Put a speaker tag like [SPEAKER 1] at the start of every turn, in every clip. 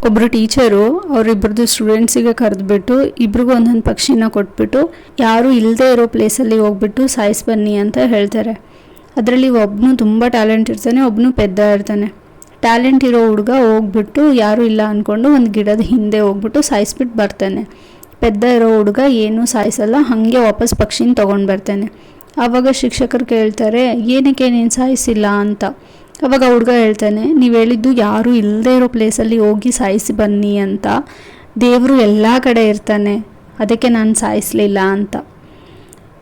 [SPEAKER 1] ಒಬ್ಬರು ಟೀಚರು ಅವರಿಬ್ಬರದು ಸ್ಟೂಡೆಂಟ್ಸಿಗೆ ಕರೆದ್ಬಿಟ್ಟು ಇಬ್ರಿಗೂ ಒಂದೊಂದು ಪಕ್ಷಿನ ಕೊಟ್ಬಿಟ್ಟು ಯಾರು ಇಲ್ಲದೆ ಇರೋ ಪ್ಲೇಸಲ್ಲಿ ಹೋಗ್ಬಿಟ್ಟು ಸಾಯಿಸಿ ಬನ್ನಿ ಅಂತ ಹೇಳ್ತಾರೆ. ಅದರಲ್ಲಿ ಒಬ್ಬನು ತುಂಬ ಟ್ಯಾಲೆಂಟ್ ಇರ್ತಾನೆ, ಒಬ್ಬನು ಪೆದ್ದ ಇರ್ತಾನೆ. ಟ್ಯಾಲೆಂಟ್ ಇರೋ ಹುಡುಗ ಹೋಗ್ಬಿಟ್ಟು ಯಾರೂ ಇಲ್ಲ ಅಂದ್ಕೊಂಡು ಒಂದು ಗಿಡದ ಹಿಂದೆ ಹೋಗ್ಬಿಟ್ಟು ಸಾಯಿಸ್ಬಿಟ್ಟು ಬರ್ತಾನೆ. ಪೆದ್ದ ಇರೋ ಹುಡುಗ ಏನೂ ಸಾಯಿಸಲ್ಲ, ಹಾಗೆ ವಾಪಸ್ ಪಕ್ಷಿನ ತೊಗೊಂಡು ಬರ್ತಾನೆ. ಆವಾಗ ಶಿಕ್ಷಕರು ಕೇಳ್ತಾರೆ, ಏನಕ್ಕೆ ನೀನು ಸಾಯಿಸಿಲ್ಲ ಅಂತ. ಅವಾಗ ಹುಡುಗ ಹೇಳ್ತಾನೆ, ನೀವು ಹೇಳಿದ್ದು ಯಾರೂ ಇಲ್ಲದೆ ಇರೋ ಪ್ಲೇಸಲ್ಲಿ ಹೋಗಿ ಸಾಯಿಸಿ ಬನ್ನಿ ಅಂತ. ದೇವರು ಎಲ್ಲ ಕಡೆ ಇರ್ತಾನೆ, ಅದಕ್ಕೆ ನಾನು ಸಾಯಿಸಲಿಲ್ಲ ಅಂತ.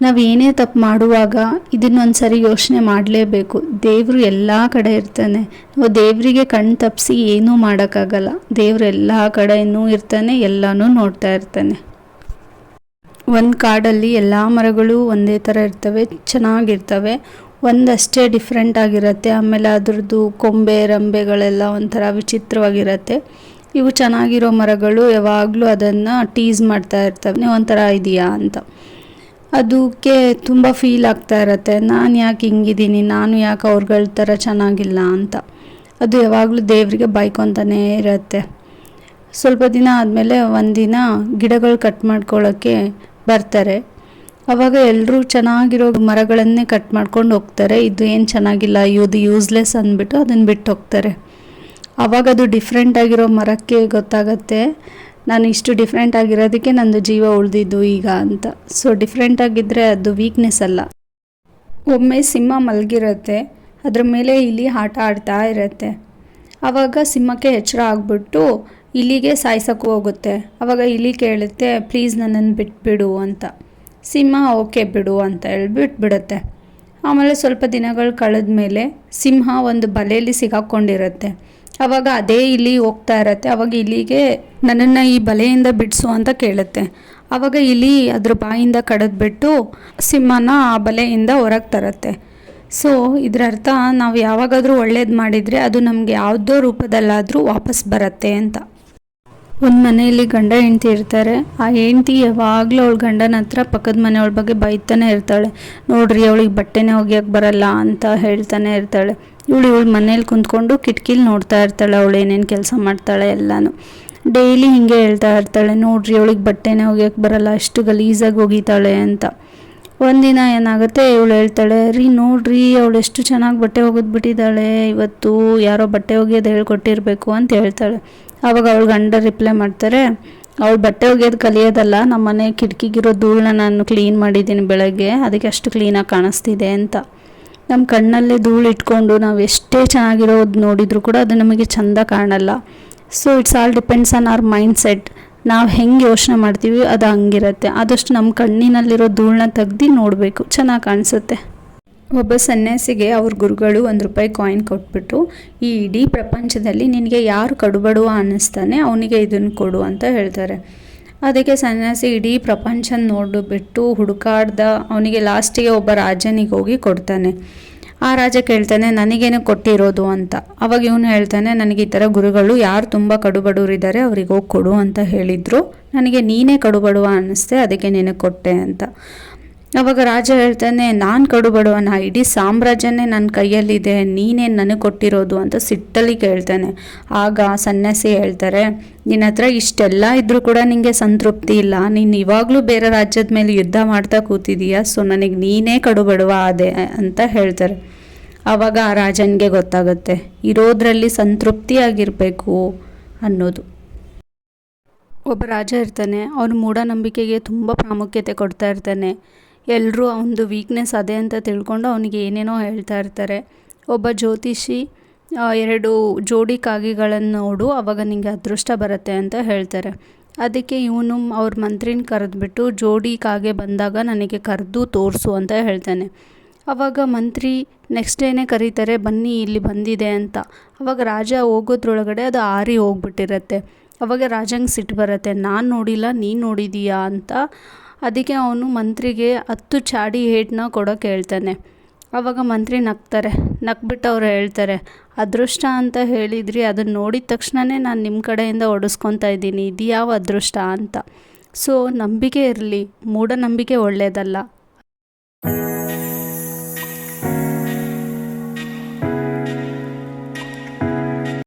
[SPEAKER 1] ನಾವು ಏನೇ ತಪ್ಪು ಮಾಡುವಾಗ ಇದನ್ನೊಂದು ಸರಿ ಯೋಚನೆ ಮಾಡಲೇಬೇಕು. ದೇವರು ಎಲ್ಲ ಕಡೆ ಇರ್ತಾನೆ. ನಾವು ದೇವರಿಗೆ ಕಣ್ಣು ತಪ್ಪಿಸಿ ಏನೂ ಮಾಡೋಕ್ಕಾಗಲ್ಲ. ದೇವರು ಎಲ್ಲ ಕಡೆಯೂ ಇರ್ತಾನೆ, ಎಲ್ಲನೂ ನೋಡ್ತಾ ಇರ್ತಾನೆ. ಒಂದು ಕಾಡಲ್ಲಿ ಎಲ್ಲ ಮರಗಳು ಒಂದೇ ಥರ ಇರ್ತವೆ, ಚೆನ್ನಾಗಿರ್ತವೆ. ಒಂದಷ್ಟೇ ಡಿಫ್ರೆಂಟ್ ಆಗಿರುತ್ತೆ. ಆಮೇಲೆ ಅದ್ರದ್ದು ಕೊಂಬೆ ರಂಬೆಗಳೆಲ್ಲ ಒಂಥರ ವಿಚಿತ್ರವಾಗಿರುತ್ತೆ. ಇವು ಚೆನ್ನಾಗಿರೋ ಮರಗಳು ಯಾವಾಗಲೂ ಅದನ್ನು ಟೀಸ್ ಮಾಡ್ತಾ ಇರ್ತವೆ, ಒಂಥರ ಇದೆಯಾ ಅಂತ. ಅದಕ್ಕೆ ತುಂಬ ಫೀಲ್ ಆಗ್ತಾ ಇರುತ್ತೆ, ನಾನು ಯಾಕೆ ಹಿಂಗಿದ್ದೀನಿ, ನಾನು ಯಾಕೆ ಅವ್ರಗಳ ಥರ ಚೆನ್ನಾಗಿಲ್ಲ ಅಂತ. ಅದು ಯಾವಾಗಲೂ ದೇವರಿಗೆ ಬೈಕೊತಾನೇ ಇರುತ್ತೆ. ಸ್ವಲ್ಪ ದಿನ ಆದಮೇಲೆ ಒಂದಿನ ಗಿಡಗಳು ಕಟ್ ಮಾಡ್ಕೊಳ್ಳೋಕ್ಕೆ ಬರ್ತಾರೆ. ಆವಾಗ ಎಲ್ಲರೂ ಚೆನ್ನಾಗಿರೋ ಮರಗಳನ್ನೇ ಕಟ್ ಮಾಡ್ಕೊಂಡು ಹೋಗ್ತಾರೆ. ಇದು ಏನು ಚೆನ್ನಾಗಿಲ್ಲ, ಇದು ಯೂಸ್ಲೆಸ್ ಅಂದ್ಬಿಟ್ಟು ಅದನ್ನು ಬಿಟ್ಟು ಹೋಗ್ತಾರೆ. ಆವಾಗ ಅದು ಡಿಫ್ರೆಂಟ್ ಆಗಿರೋ ಮರಕ್ಕೆ ಗೊತ್ತಾಗತ್ತೆ, ನಾನು ಇಷ್ಟು ಡಿಫ್ರೆಂಟ್ ಆಗಿರೋದಕ್ಕೆ ನಂದು ಜೀವ ಉಳಿದಿದ್ದು ಈಗ ಅಂತ. ಸೊ ಡಿಫ್ರೆಂಟ್ ಆಗಿದ್ದರೆ ಅದು ವೀಕ್ನೆಸ್ ಅಲ್ಲ. ಒಮ್ಮೆ ಸಿಂಹ ಮಲಗಿರುತ್ತೆ, ಅದ್ರ ಮೇಲೆ ಇಲಿ ಆಟ ಆಡ್ತಾ ಇರುತ್ತೆ. ಆವಾಗ ಸಿಂಹಕ್ಕೆ ಎಚ್ಚರ ಆಗಿಬಿಟ್ಟು ಇಲಿಗೆ ಸಾಯ್ಸೋಕ್ಕೂ ಹೋಗುತ್ತೆ. ಆವಾಗ ಇಲಿ ಕೇಳುತ್ತೆ, ಪ್ಲೀಸ್ ನನ್ನನ್ನು ಬಿಟ್ಬಿಡು ಅಂತ. ಸಿಂಹ ಓಕೆ ಬಿಡು ಅಂತ ಹೇಳ್ಬಿಟ್ಟು ಬಿಡುತ್ತೆ. ಆಮೇಲೆ ಸ್ವಲ್ಪ ದಿನಗಳು ಕಳೆದ ಮೇಲೆ ಸಿಂಹ ಒಂದು ಬಲೆಯಲ್ಲಿ ಸಿಗಾಕೊಂಡಿರುತ್ತೆ. ಆವಾಗ ಅದೇ ಇಲಿ ಹೋಗ್ತಾ ಇರುತ್ತೆ. ಆವಾಗ ಇಲಿಗೆ ನನ್ನನ್ನು ಈ ಬಲೆಯಿಂದ ಬಿಡಿಸು ಅಂತ ಕೇಳುತ್ತೆ. ಆವಾಗ ಇಲಿ ಅದ್ರ ಬಾಯಿಂದ ಕಡಿದ್ಬಿಟ್ಟು ಸಿಂಹನ ಆ ಬಲೆಯಿಂದ ಹೊರಗೆ ತರುತ್ತೆ. ಸೊ ಇದರ ಅರ್ಥ, ನಾವು ಯಾವಾಗಾದರೂ ಒಳ್ಳೇದು ಮಾಡಿದರೆ ಅದು ನಮಗೆ ಯಾವುದೋ ರೂಪದಲ್ಲಾದರೂ ವಾಪಸ್ ಬರುತ್ತೆ ಅಂತ. ಒಂದು ಮನೆಯಲ್ಲಿ ಗಂಡ ಹೆಂಡ್ತಿ ಇರ್ತಾರೆ. ಆ ಹೆಂಡ್ತಿ ಯಾವಾಗಲೂ ಅವಳ ಗಂಡನ ಹತ್ರ ಪಕ್ಕದ ಮನೆಯವಳ ಬಗ್ಗೆ ಬೈತಾನೆ ಇರ್ತಾಳೆ. ನೋಡ್ರಿ, ಅವಳಿಗೆ ಬಟ್ಟೆನೇ ಒಗೆಯೋಕ್ಕೆ ಬರಲ್ಲ ಅಂತ ಹೇಳ್ತಾನೆ ಇರ್ತಾಳೆ. ಇವಳು ಮನೇಲಿ ಕುಂತ್ಕೊಂಡು ಕಿಟಕಿಲಿ ನೋಡ್ತಾ ಇರ್ತಾಳೆ, ಅವಳು ಏನೇನು ಕೆಲಸ ಮಾಡ್ತಾಳೆ ಎಲ್ಲನೂ. ಡೈಲಿ ಹಿಂಗೆ ಹೇಳ್ತಾ ಇರ್ತಾಳೆ, ನೋಡ್ರಿ ಅವಳಿಗೆ ಬಟ್ಟೆನೇ ಒಗೆಯೋಕ್ಕೆ ಬರಲ್ಲ, ಅಷ್ಟು ಗಲೀಜಾಗಿ ಒಗಿತಾಳೆ ಅಂತ. ಒಂದಿನ ಏನಾಗುತ್ತೆ, ಇವಳು ಹೇಳ್ತಾಳೆ, ನೋಡ್ರಿ ಅವಳು ಎಷ್ಟು ಚೆನ್ನಾಗಿ ಬಟ್ಟೆ ಒಗೆದ್ಬಿಟ್ಟಿದ್ದಾಳೆ, ಇವತ್ತು ಯಾರೋ ಬಟ್ಟೆ ಒಗೆಯೋದು ಹೇಳ್ಕೊಟ್ಟಿರಬೇಕು ಅಂತ ಹೇಳ್ತಾಳೆ. ಆವಾಗ ಅವಳು ಗಂಡ ರಿಪ್ಲೈ ಮಾಡ್ತಾರೆ, ಅವಳು ಬಟ್ಟೆ ಒಗೆಯೋದು ಕಲಿಯೋದಲ್ಲ, ನಮ್ಮ ಮನೆ ಕಿಟಕಿಗಿರೋ ಧೂಳನ್ನ ನಾನು ಕ್ಲೀನ್ ಮಾಡಿದ್ದೀನಿ ಬೆಳಗ್ಗೆ, ಅದಕ್ಕೆ ಅಷ್ಟು ಕ್ಲೀನಾಗಿ ಕಾಣಿಸ್ತಿದೆ ಅಂತ. ನಮ್ಮ ಕಣ್ಣಲ್ಲೇ ಧೂಳು ಇಟ್ಕೊಂಡು ನಾವು ಎಷ್ಟೇ ಚೆನ್ನಾಗಿರೋದು ನೋಡಿದರೂ ಕೂಡ ಅದು ನಮಗೆ ಚೆಂದ ಕಾಣಲ್ಲ. So it's all depends on our mind set. ನಾವು ಹೆಂಗೆ ಯೋಚನೆ ಮಾಡ್ತೀವಿ ಅದು ಹಂಗಿರುತ್ತೆ. ಆದಷ್ಟು ನಮ್ಮ ಕಣ್ಣಿನಲ್ಲಿರೋ ಧೂಳನ್ನ ತೆಗ್ದು ನೋಡಬೇಕು, ಚೆನ್ನಾಗಿ ಕಾಣಿಸುತ್ತೆ. ಒಬ್ಬ ಸನ್ಯಾಸಿಗೆ ಅವ್ರ ಗುರುಗಳು ₹1 ಕಾಯಿನ್ ಕೊಟ್ಬಿಟ್ಟು, ಈ ಇಡೀ ಪ್ರಪಂಚದಲ್ಲಿ ನಿನಗೆ ಯಾರು ಕಡುಬಡುವ ಅನ್ನಿಸ್ತಾನೆ ಅವನಿಗೆ ಇದನ್ನು ಕೊಡು ಅಂತ ಹೇಳ್ತಾರೆ. ಅದಕ್ಕೆ ಸನ್ಯಾಸಿ ಇಡೀ ಪ್ರಪಂಚ ನೋಡಿಬಿಟ್ಟು ಹುಡುಕಾಡ್ದ. ಅವನಿಗೆ ಲಾಸ್ಟಿಗೆ ಒಬ್ಬ ರಾಜನಿಗೆ ಹೋಗಿ ಕೊಡ್ತಾನೆ. ಆ ರಾಜ ಕೇಳ್ತಾನೆ, ನನಗೇನು ಕೊಟ್ಟಿರೋದು ಅಂತ. ಅವಾಗ ಇವನು ಹೇಳ್ತಾನೆ, ನನಗೆ ಈ ಥರ ಗುರುಗಳು ಯಾರು ತುಂಬ ಕಡುಬಡವರಿದ್ದಾರೆ ಅವ್ರಿಗೆ ಹೋಗಿ ಕೊಡು ಅಂತ ಹೇಳಿದರು, ನನಗೆ ನೀನೇ ಕಡುಬಡುವ ಅನ್ನಿಸ್ತೆ, ಅದಕ್ಕೆ ನಿನಗೆ ಕೊಟ್ಟೆ ಅಂತ. ಅವಾಗ ರಾಜ ಹೇಳ್ತಾನೆ, ನಾನು ಕಡುಬಡವನ, ಇಡೀ ಸಾಮ್ರಾಜ್ಯನೇ ನನ್ನ ಕೈಯಲ್ಲಿದೆ, ನೀನೇನು ನನಗೆ ಕೊಟ್ಟಿರೋದು ಅಂತ ಸಿಟ್ಟಲ್ಲಿ ಕೇಳ್ತಾನೆ. ಆಗ ಸನ್ಯಾಸಿ ಹೇಳ್ತಾರೆ, ನಿನ್ನ ಹತ್ರ ಇಷ್ಟೆಲ್ಲ ಇದ್ದರೂ ಕೂಡ ನಿನಗೆ ಸಂತೃಪ್ತಿ ಇಲ್ಲ, ನೀನು ಇವಾಗಲೂ ಬೇರೆ ರಾಜ್ಯದ ಮೇಲೆ ಯುದ್ಧ ಮಾಡ್ತಾ ಕೂತಿದೀಯಾ, ಸೊ ನನಗೆ ನೀನೇ ಕಡುಬಡವ ಆದೆ ಅಂತ ಹೇಳ್ತಾರೆ. ಆವಾಗ ಆ ರಾಜನಿಗೆ ಗೊತ್ತಾಗುತ್ತೆ, ಇರೋದ್ರಲ್ಲಿ ಸಂತೃಪ್ತಿಯಾಗಿರಬೇಕು ಅನ್ನೋದು. ಒಬ್ಬ ರಾಜ ಇರ್ತಾನೆ, ಅವನು ಮೂಢನಂಬಿಕೆಗೆ ತುಂಬ ಪ್ರಾಮುಖ್ಯತೆ ಕೊಡ್ತಾ ಇರ್ತಾನೆ. ಎಲ್ಲರೂ ಅವನದು ವೀಕ್ನೆಸ್ ಅದೇ ಅಂತ ತಿಳ್ಕೊಂಡು ಅವನಿಗೆ ಏನೇನೋ ಹೇಳ್ತಾ ಇರ್ತಾರೆ. ಒಬ್ಬ ಜ್ಯೋತಿಷಿ 2 ಜೋಡಿ ಕಾಗೆಗಳನ್ನು ನೋಡು, ಆವಾಗ ನಿನಗೆ ಅದೃಷ್ಟ ಬರುತ್ತೆ ಅಂತ ಹೇಳ್ತಾರೆ. ಅದಕ್ಕೆ ಇವನು ಅವ್ರ ಮಂತ್ರಿನ ಕರೆದ್ಬಿಟ್ಟು, ಜೋಡಿ ಕಾಗೆ ಬಂದಾಗ ನನಗೆ ಕರೆದು ತೋರಿಸು ಅಂತ ಹೇಳ್ತಾನೆ. ಆವಾಗ ಮಂತ್ರಿ ನೆಕ್ಸ್ಟ್ ಡೇನೇ ಕರೀತಾರೆ, ಬನ್ನಿ ಇಲ್ಲಿ ಬಂದಿದೆ ಅಂತ. ಆವಾಗ ರಾಜ ಹೋಗೋದ್ರೊಳಗಡೆ ಅದು ಆರಿ ಹೋಗ್ಬಿಟ್ಟಿರತ್ತೆ. ಆವಾಗ ರಾಜಂಗೆ ಸಿಟ್ಟು ಬರುತ್ತೆ, ನಾನು ನೋಡಿಲ್ಲ, ನೀನು ನೋಡಿದೀಯಾ ಅಂತ. ಅದಕ್ಕೆ ಅವನು ಮಂತ್ರಿಗೆ 10 ಚಾಡಿ ಏಟನ್ನ ಕೊಡೋಕೆ ಹೇಳ್ತಾನೆ. ಆವಾಗ ಮಂತ್ರಿ ನಗ್ತಾರೆ. ನಗ್ಬಿಟ್ಟು ಅವ್ರು ಹೇಳ್ತಾರೆ, ಅದೃಷ್ಟ ಅಂತ ಹೇಳಿದ್ರಿ, ಅದನ್ನು ನೋಡಿದ ತಕ್ಷಣವೇ ನಾನು ನಿಮ್ಮ ಕಡೆಯಿಂದ ಹೊಡೆಸ್ಕೊತಾ ಇದ್ದೀನಿ, ಇದು ಯಾವ ಅದೃಷ್ಟ ಅಂತ. ಸೊ ನಂಬಿಕೆ ಇರಲಿ, ಮೂಢನಂಬಿಕೆ ಒಳ್ಳೆಯದಲ್ಲ.